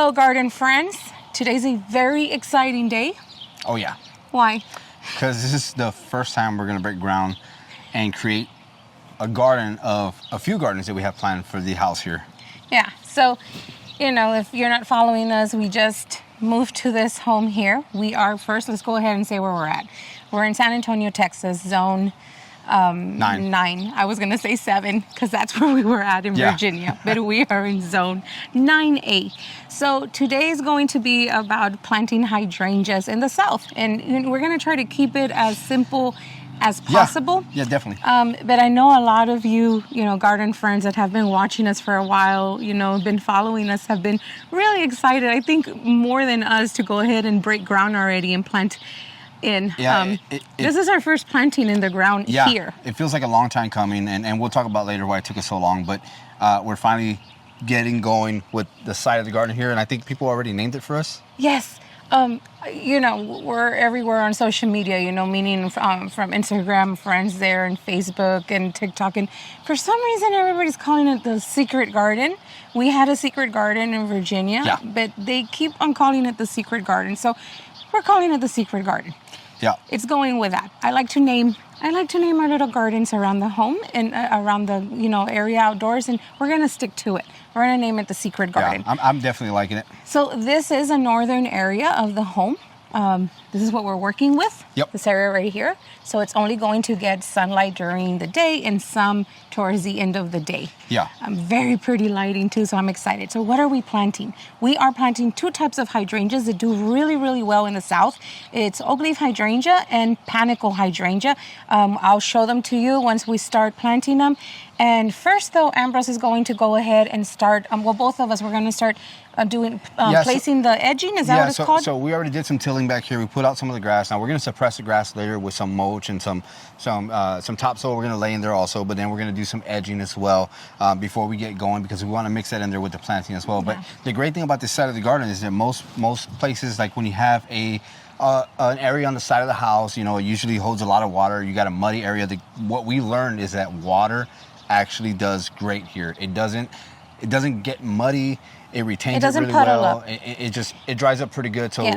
Hello, garden friends. Today's a very exciting day. Oh yeah. Why? Because this is the first time we're gonna break ground and create a garden of a few gardens that we have planned for the house here. Yeah, so, you know, if you're not following us, we just moved to this home here. We are first, let's go ahead and say where we're at. We're in San Antonio, Texas, zone 9. I was gonna say 7 because that's where we were at in Virginia, but we are in zone 9A. So today is going to be about planting hydrangeas in the south, and we're gonna try to keep it as simple as possible. Yeah, definitely. But I know a lot of you, garden friends that have been watching us for a while, been following us, have been really excited. I think more than us to go ahead and break ground already and plant in. Yeah, this is our first planting in the ground here. It feels like a long time coming, and we'll talk about later why it took us so long, but we're finally getting going with the side of the garden here, and I think people already named it for us. Yes. We're everywhere on social media, meaning from Instagram, friends there, and Facebook and TikTok. And for some reason, everybody's calling it the secret garden. We had a secret garden in Virginia, but they keep on calling it the secret garden. So we're calling it the secret garden. Yeah. It's going with that. I like to name our little gardens around the home and around the, area outdoors, and we're going to stick to it. We're going to name it the secret garden. Yeah, I'm definitely liking it. So this is a northern area of the home. This is what we're working with, this area right here. So it's only going to get sunlight during the day and some towards the end of the day. Yeah. Very pretty lighting too, so I'm excited. So what are we planting? We are planting 2 types of hydrangeas that do really, really well in the south. It's oak leaf hydrangea and panicle hydrangea. I'll show them to you once we start planting them. And first though, Ambrose is going to go ahead and start, both of us, we're going to start placing the edging. Is that what it's called? So we already did some tilling back here. We put out some of the grass. Now we're going to suppress the grass later with some mulch and some topsoil we're going to lay in there also, but then we're going to do some edging as well before we get going, because we want to mix that in there with the planting as well. But the great thing about this side of the garden is that most places, like when you have an area on the side of the house, it usually holds a lot of water. You got a muddy area. What we learned is that water actually does great here. It doesn't get muddy. It retains it really well. It dries up pretty good. So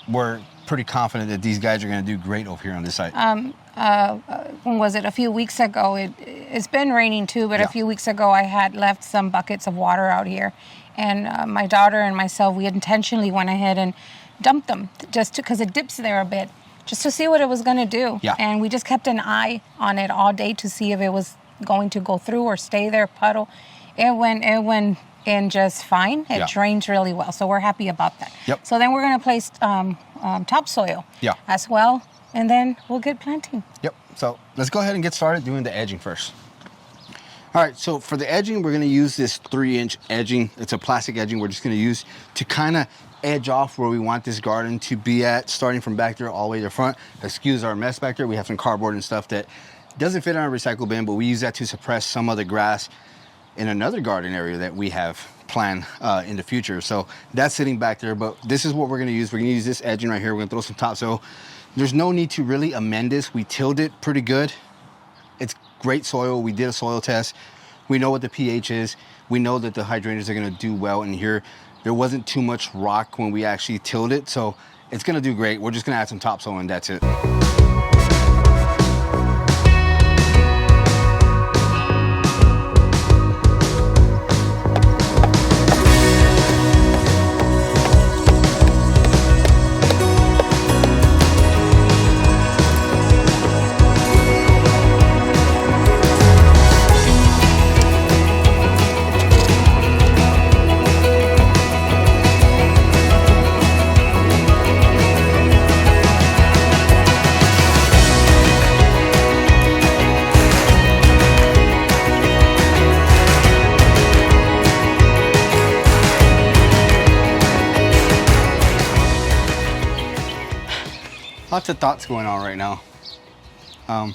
we're pretty confident that these guys are going to do great over here on this side. When was it? A few weeks ago. It's been raining too, but a few weeks ago I had left some buckets of water out here, and my daughter and myself, we intentionally went ahead and dumped them just because it dips there a bit, just to see what it was going to do. Yeah. And we just kept an eye on it all day to see if it was going to go through or stay there, puddle. It went in just fine. It drains really well, so we're happy about that. Yep. So then we're going to place topsoil as well, and then we'll get planting. Yep. So let's go ahead and get started doing the edging first. All right, so for the edging, we're going to use this 3-inch edging. It's a plastic edging we're just going to use to kind of edge off where we want this garden to be at, starting from back there all the way to the front. Excuse our mess back there. We have some cardboard and stuff that doesn't fit in our recycle bin, but we use that to suppress some of the grass in another garden area that we have planned in the future. So that's sitting back there, but this is what we're going to use. We're going to use this edging right here. We're going to throw some topsoil. There's no need to really amend this. We tilled it pretty good. It's great soil. We did a soil test. We know what the pH is. We know that the hydrangeas are going to do well in here. There wasn't too much rock when we actually tilled it, so it's going to do great. We're just going to add some topsoil and that's it. Lots of thoughts going on right now. I'm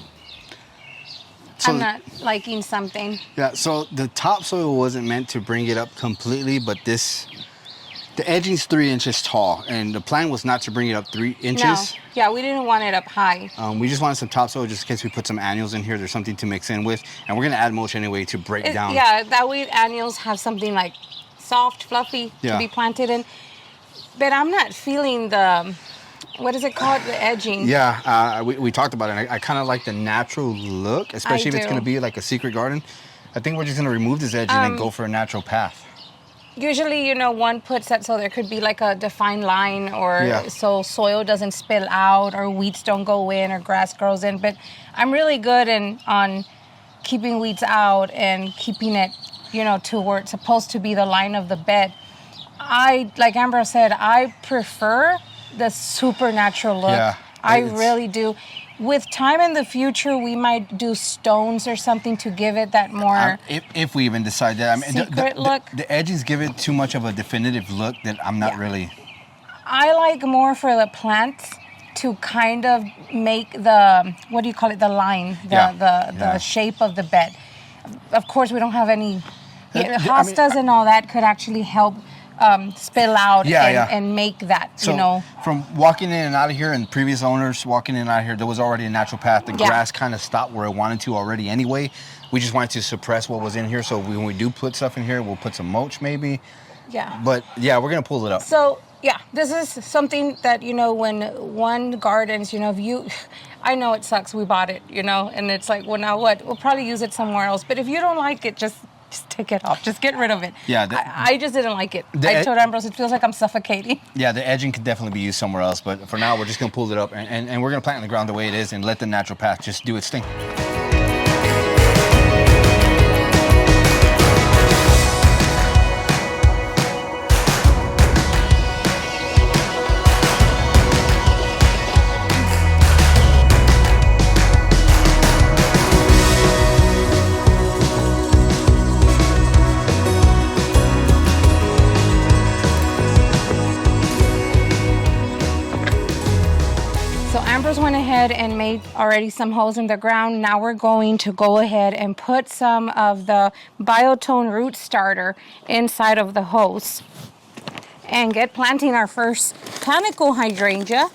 not liking something. Yeah, so the topsoil wasn't meant to bring it up completely, but the edging's 3 inches tall, and the plan was not to bring it up 3 inches. No. Yeah, we didn't want it up high. We just wanted some topsoil just in case we put some annuals in here. There's something to mix in with, and we're gonna add mulch anyway to break down. Yeah, that way annuals have something like soft, fluffy to be planted in. But I'm not feeling the, what is it called? The edging. Yeah, we talked about it. I kind of like the natural look, especially if it's going to be like a secret garden. I think we're just going to remove this edge and then go for a natural path. Usually, you know, one puts that so there could be like a defined line, or so soil doesn't spill out, or weeds don't go in, or grass grows in. But I'm really good on keeping weeds out and keeping it, you know, to where it's supposed to be the line of the bed. Like Amber said, I prefer the supernatural look. Yeah, I really do. With time in the future, we might do stones or something to give it that more if we even decide that. I mean, secret look. The edges give it too much of a definitive look that I'm not really. I like more for the plants to kind of make the, what do you call it, the line, the shape of the bed. Of course, we don't have any, hostas and all that could actually help spill out and make that, so you know. From walking in and out of here, and previous owners walking in and out of here, there was already a natural path. The grass kind of stopped where it wanted to already anyway. We just wanted to suppress what was in here, so when we do put stuff in here, we'll put some mulch maybe. Yeah. But yeah, we're going to pull it up. So yeah, this is something that, you know, when one gardens, you know, I know it sucks, we bought it, you know, and it's like, well, now what? We'll probably use it somewhere else. But if you don't like it, just take it off. Just get rid of it. Yeah, I just didn't like it. I told Ambrose, it feels like I'm suffocating. Yeah, the edging could definitely be used somewhere else. But for now, we're just going to pull it up, and we're going to plant it in the ground the way it is and let the natural path just do its thing. Went ahead and made already some holes in the ground. Now we're going to go ahead and put some of the Biotone root starter inside of the hose and get planting our first panicle hydrangea.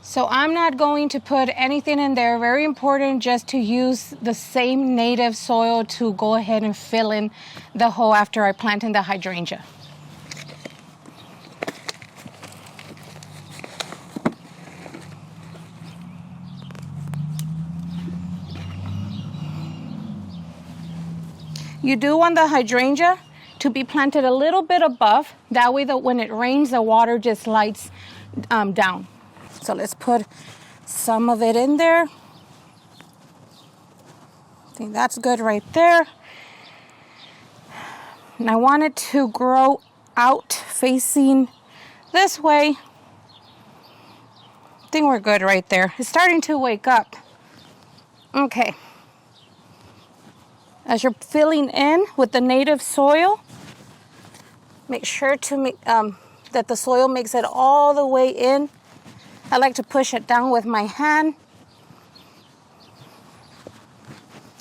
So I'm not going to put anything in there. Very important just to use the same native soil to go ahead and fill in the hole after I plant in the hydrangea. You do want the hydrangea to be planted a little bit above. That way that when it rains, the water just slides down. So let's put some of it in there. I think that's good right there. And I want it to grow out facing this way. I think we're good right there. It's starting to wake up. Okay. As you're filling in with the native soil, make sure to make that the soil makes it all the way in. I like to push it down with my hand.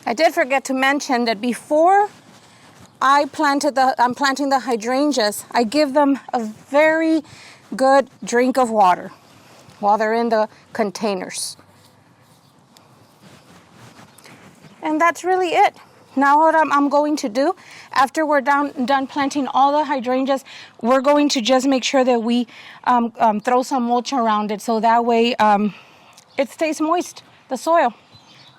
I did forget to mention that before I'm planting the hydrangeas, I give them a very good drink of water while they're in the containers. And that's really it. Now what I'm going to do, after we're done planting all the hydrangeas, we're going to just make sure that we throw some mulch around it so that way it stays moist, the soil.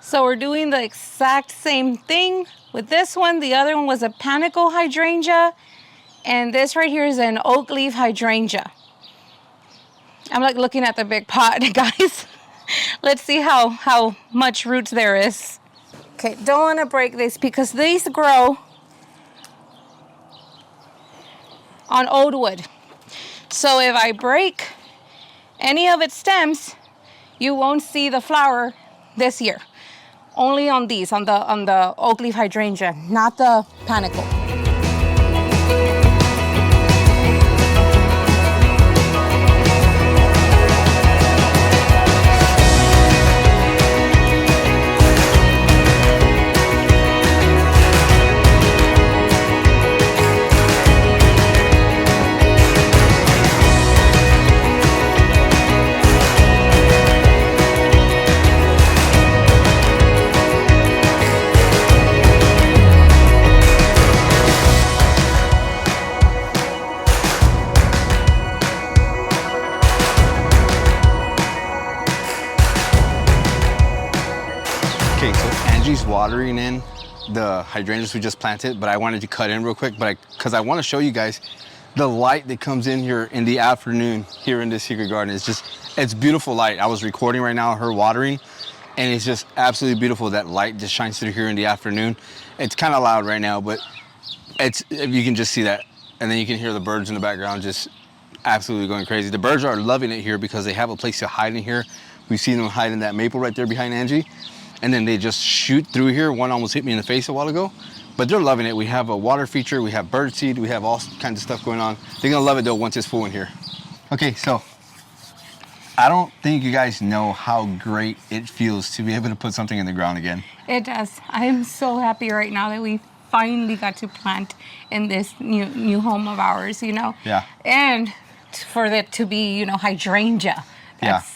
So we're doing the exact same thing with this one. The other one was a panicle hydrangea, and this right here is an oak leaf hydrangea. I'm like looking at the big pot, guys. Let's see how much roots there is. Okay, don't want to break this because these grow on old wood. So if I break any of its stems, you won't see the flower this year. Only on these, on the oak leaf hydrangea, not the panicle. Angie's watering in the hydrangeas we just planted, but I wanted to cut in real quick, because I want to show you guys the light that comes in here in the afternoon here in this secret garden. It's beautiful light. I was recording right now her watering, and it's just absolutely beautiful. That light just shines through here in the afternoon. It's kind of loud right now, but you can just see that, and then you can hear the birds in the background just absolutely going crazy. The birds are loving it here because they have a place to hide in here. We've seen them hide in that maple right there behind Angie, and then they just shoot through here. One almost hit me in the face a while ago, but they're loving it. We have a water feature, we have bird seed, we have all kinds of stuff going on. They're gonna love it though once it's full in here. Okay, so I don't think you guys know how great it feels to be able to put something in the ground again. It does. I am so happy right now that we finally got to plant in this new home of ours, you know? Yeah. And for it to be, you know, hydrangea.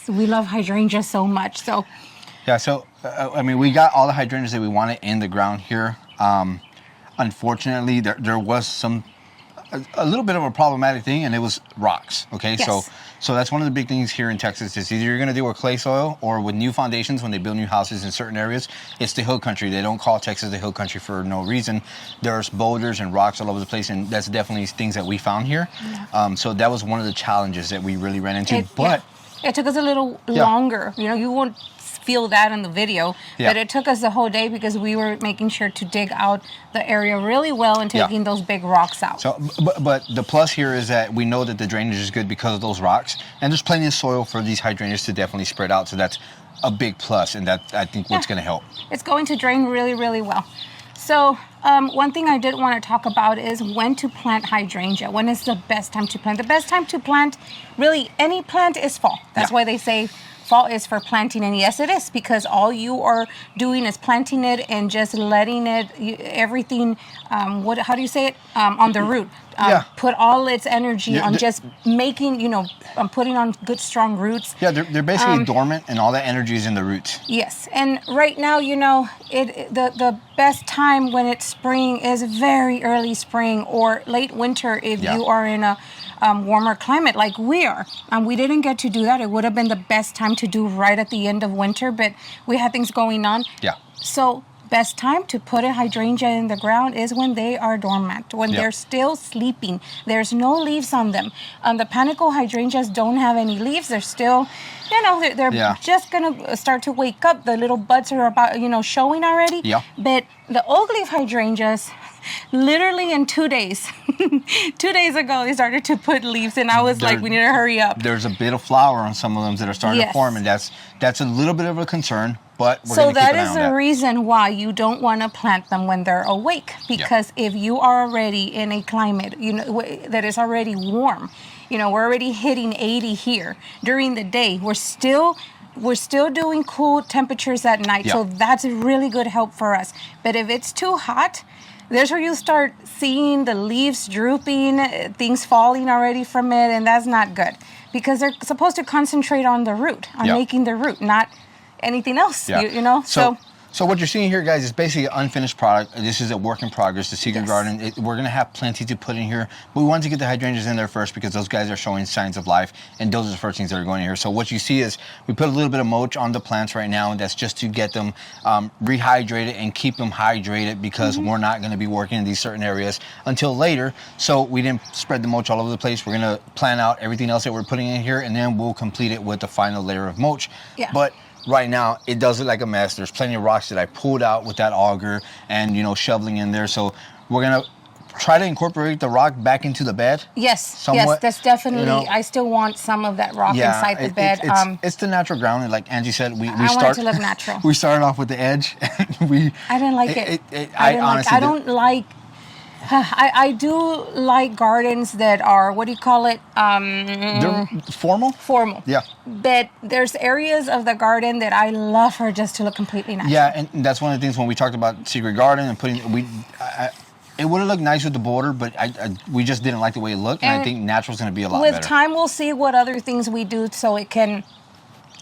We love hydrangea so much, so. Yeah, so, I mean, we got all the hydrangeas that we wanted in the ground here. Unfortunately, there was a little bit of a problematic thing, and it was rocks, okay? Yes. So that's one of the big things here in Texas. Is either you're gonna deal with clay soil or with new foundations when they build new houses in certain areas. It's the hill country. They don't call Texas the hill country for no reason. There's boulders and rocks all over the place, and that's definitely things that we found here. Yeah. So that was one of the challenges that we really ran into, It took us a little longer. You know, you won't feel that in the video, but it took us the whole day because we were making sure to dig out the area really well and taking those big rocks out. So, but the plus here is that we know that the drainage is good because of those rocks, and there's plenty of soil for these hydrangeas to definitely spread out. So that's a big plus, and that I think what's going to help. It's going to drain really, really well. So one thing I did want to talk about is when to plant hydrangea. When is the best time to plant? The best time to plant, really, any plant is fall. That's why they say fall is for planting, and yes, it is, because all you are doing is planting it and just letting it, everything, how do you say it? On the root. Put all its energy on just making, putting on good, strong roots. Yeah, they're basically dormant, and all that energy is in the roots. Yes, and right now, the best time when it's spring is very early spring or late winter if you are in a warmer climate like we are. We didn't get to do that. It would have been the best time to do right at the end of winter, but we had things going on. Yeah. So best time to put a hydrangea in the ground is when they are dormant, when they're still sleeping. There's no leaves on them. The panicle hydrangeas don't have any leaves. They're still, they're just gonna start to wake up. The little buds are about, showing already. Yeah. But the oak leaf hydrangeas, literally in 2 days, 2 days ago, they started to put leaves, and I was like, we need to hurry up. There's a bit of flower on some of them that are starting to form, and that's a little bit of a concern, but we're going to keep an eye on that. So that is the reason why you don't want to plant them when they're awake, because if you are already in a climate, that is already warm, we're already hitting 80 here during the day. We're still doing cool temperatures at night, so that's a really good help for us. But if it's too hot, there's where you start seeing the leaves drooping, things falling already from it, and that's not good because they're supposed to concentrate on the root, on making the root, not anything else, So what you're seeing here, guys, is basically an unfinished product. This is a work in progress, the secret garden. We're going to have plenty to put in here, but we wanted to get the hydrangeas in there first because those guys are showing signs of life, and those are the first things that are going in here. So what you see is we put a little bit of mulch on the plants right now, and that's just to get them rehydrated and keep them hydrated because we're not going to be working in these certain areas until later. So we didn't spread the mulch all over the place. We're going to plan out everything else that we're putting in here, and then we'll complete it with the final layer of mulch. Yeah. But right now, it does look like a mess. There's plenty of rocks that I pulled out with that auger and, shoveling in there. So we're going to try to incorporate the rock back into the bed. Yes, somewhat. Yes, that's definitely, I still want some of that rock inside the bed. It's the natural ground. And like Angie said, I want it to look natural. We started off with the edge. And I didn't like it. I do like gardens that are, what do you call it? They're formal? Formal. Yeah. But there's areas of the garden that I love for just to look completely natural. Yeah, and that's one of the things when we talked about secret garden and putting, it would have looked nice with the border, but we just didn't like the way it looked, and I think natural's going to be a lot better. With time, we'll see what other things we do so it can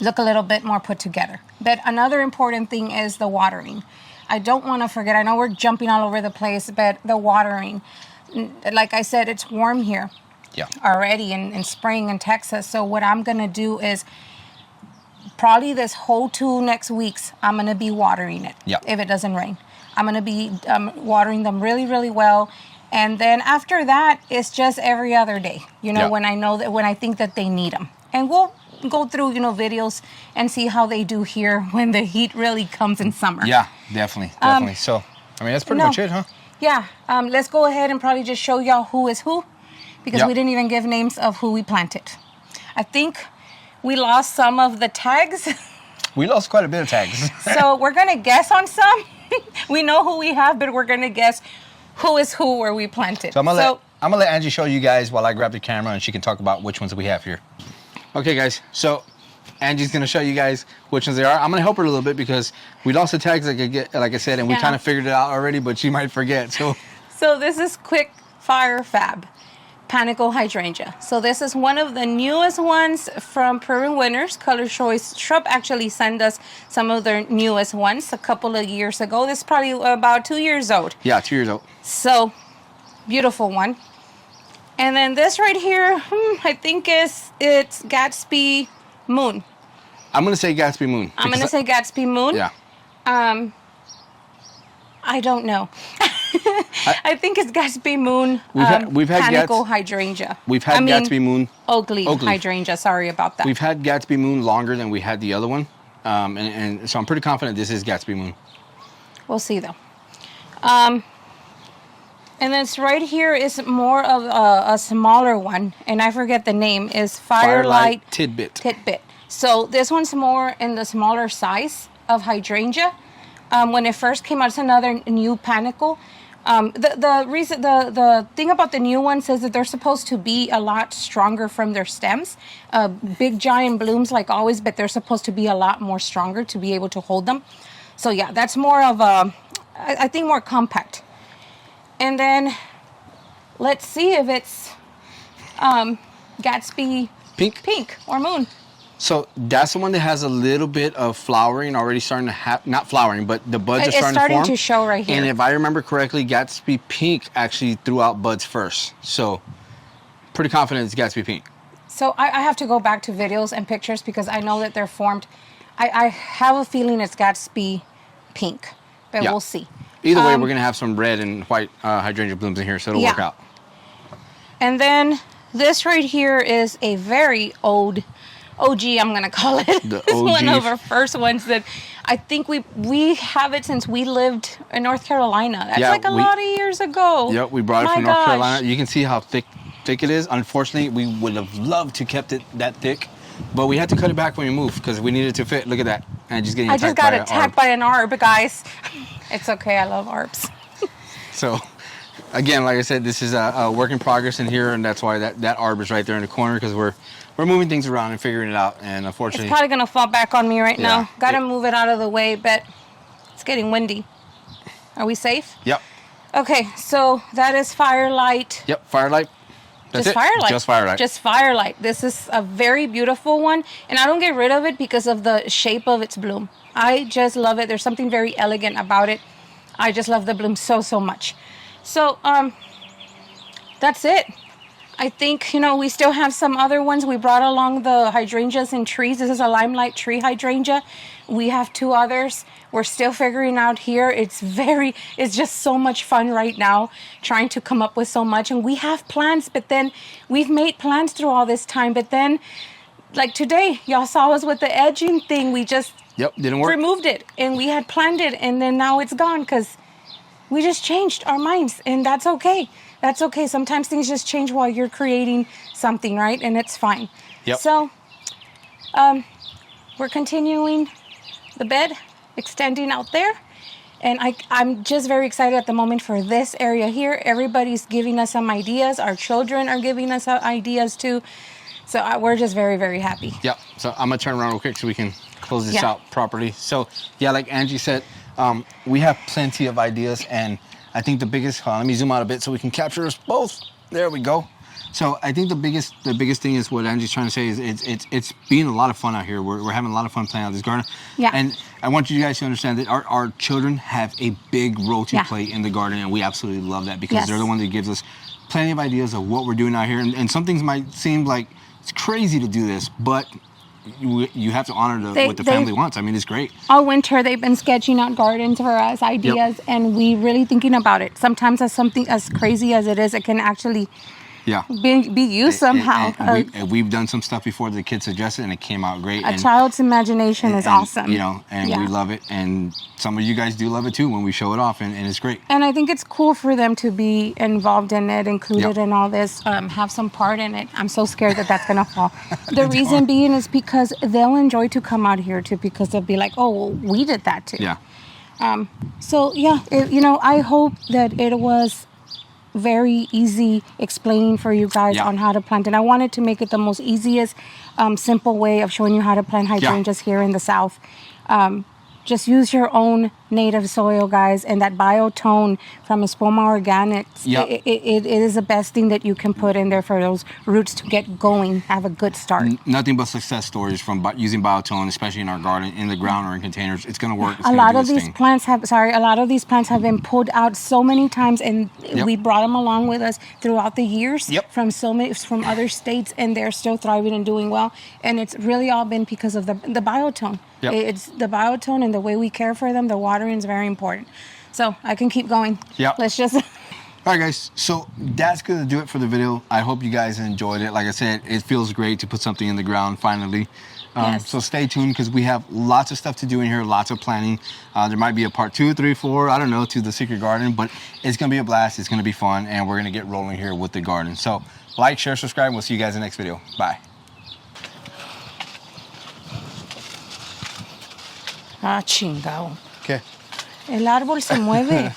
look a little bit more put together. But another important thing is the watering. I don't want to forget, I know we're jumping all over the place, but the watering. Like I said, it's warm here already in spring in Texas. So what I'm going to do is probably this whole 2 next weeks, I'm going to be watering it. Yep. If it doesn't rain. I'm going to be watering them really, really well. And then after that, it's just every other day, you know, when I think that they need them. And we'll go through, you know, videos and see how they do here when the heat really comes in summer. Yeah, definitely. So, I mean, that's pretty much it, huh? Yeah. Let's go ahead and probably just show y'all who is who, because we didn't even give names of who we planted. I think we lost some of the tags. We lost quite a bit of tags. So we're going to guess on some. We know who we have, but we're going to guess who is who where we planted. So I'm gonna let Angie show you guys while I grab the camera, and she can talk about which ones we have here. Okay, guys. So Angie's gonna show you guys which ones they are. I'm gonna help her a little bit because we lost the tags, like I said, and we kind of figured it out already, but she might forget. So this is Quick Fire Fab Panicle Hydrangea. So this is one of the newest ones from Peru Winners. Color Choice Shrub actually sent us some of their newest ones a couple of years ago. This is probably about 2 years old. Yeah, 2 years old. So beautiful one. And then this right here, I think it's Gatsby Moon. I'm gonna say Gatsby Moon. I'm gonna say Gatsby Moon. Yeah. I don't know. I think it's Gatsby Moon. We've had Panicle Hydrangea. We've had Gatsby Moon. Oakley Hydrangea. Sorry about that. We've had Gatsby Moon longer than we had the other one, and so I'm pretty confident this is Gatsby Moon. We'll see though. And then right here is more of a smaller one, and I forget the name. Is Firelight Tidbit. So this one's more in the smaller size of hydrangea. When it first came out, it's another new panicle. The thing about the new ones is that they're supposed to be a lot stronger from their stems. Big giant blooms like always, but they're supposed to be a lot more stronger to be able to hold them. So yeah, that's more of a, I think more compact. And then let's see if it's Gatsby Pink or Moon. So that's the one that has a little bit of flowering already starting to have, not flowering, but the buds are starting to form. It's starting to show right here. And if I remember correctly, Gatsby Pink actually threw out buds first. So pretty confident it's Gatsby Pink. So I have to go back to videos and pictures because I know that they're formed. I have a feeling it's Gatsby Pink, but we'll see. Either way, we're going to have some red and white hydrangea blooms in here, so it'll work out. And then this right here is a very old OG, I'm going to call it. It's one of our first ones that I think we have it since we lived in North Carolina. That's like a lot of years ago. Yep, we brought it from North Carolina. You can see how thick it is. Unfortunately, we would have loved to kept it that thick, but we had to cut it back when we moved because we needed to fit. Look at that. And I just got attacked by an arb, guys. It's okay. I love arbs. So, again, like I said, this is a work in progress in here, and that's why that arb is right there in the corner because we're moving things around and figuring it out. And unfortunately, it's probably gonna fall back on me right now. Gotta move it out of the way, but it's getting windy. Are we safe? Yep. Okay, so that is Firelight. Yep, Firelight. That's just Firelight. Just Firelight. Just Firelight. This is a very beautiful one, and I don't get rid of it because of the shape of its bloom. I just love it. There's something very elegant about it. I just love the bloom so much. So that's it. I think, we still have some other ones. We brought along the hydrangeas and trees. This is a limelight tree hydrangea. We have 2 others. We're still figuring out here. It's just so much fun right now trying to come up with so much. And we have plans, but then we've made plans through all this time. But then, like today, y'all saw us with the edging thing. We just didn't work. Removed it. And we had planned it. And then now it's gone because we just changed our minds. And that's okay. That's okay. Sometimes things just change while you're creating something, right? And it's fine. Yep. So, we're continuing the bed, extending out there. And I'm just very excited at the moment for this area here. Everybody's giving us some ideas. Our children are giving us ideas too. So we're just very, very happy. Yep. So I'm going to turn around real quick so we can close this out properly. So, like Angie said, we have plenty of ideas, and I think the biggest, let me zoom out a bit so we can capture us both. There we go. So I think the biggest thing is what Angie's trying to say is it's being a lot of fun out here. We're having a lot of fun playing out this garden. Yeah. And I want you guys to understand that our children have a big role to play in the garden, and we absolutely love that because they're the one that gives us plenty of ideas of what we're doing out here. And some things might seem like it's crazy to do this, but you have to honor what the family wants. I mean, it's great. All winter, they've been sketching out gardens for us, ideas, and we really thinking about it. Sometimes as something as crazy as it is, it can actually be used somehow. And we've done some stuff before the kids suggested, and it came out great. A child's imagination is awesome. You know, and we love it. And some of you guys do love it too when we show it off, and it's great. And I think it's cool for them to be involved in it, included in all this, have some part in it. I'm so scared that that's going to fall. The reason being is because they'll enjoy to come out here too, because they'll be like, oh, well, we did that too. Yeah. So, yeah, you know, I hope that it was very easy explaining for you guys on how to plant. And I wanted to make it the most easiest, simple way of showing you how to plant hydrangeas here in the South. Just use your own native soil, guys, and that biotone from Espoma Organics. It is the best thing that you can put in there for those roots to get going, have a good start. Nothing but success stories from using biotone, especially in our garden, in the ground or in containers. It's going to work. A lot of these plants have been pulled out so many times, and we brought them along with us throughout the years from other states, and they're still thriving and doing well. And it's really all been because of the biotone. It's the biotone and the way we care for them. The watering is very important. So I can keep going. Let's just... All right, guys. So that's going to do it for the video. I hope you guys enjoyed it. Like I said, it feels great to put something in the ground finally. So stay tuned because we have lots of stuff to do in here, lots of planning. There might be a part 2, 3, 4, I don't know, to the secret garden, but it's going to be a blast. It's going to be fun, and we're going to get rolling here with the garden. So like, share, subscribe, and we'll see you guys in the next video. Bye. Chingao. ¿Qué? El árbol se mueve.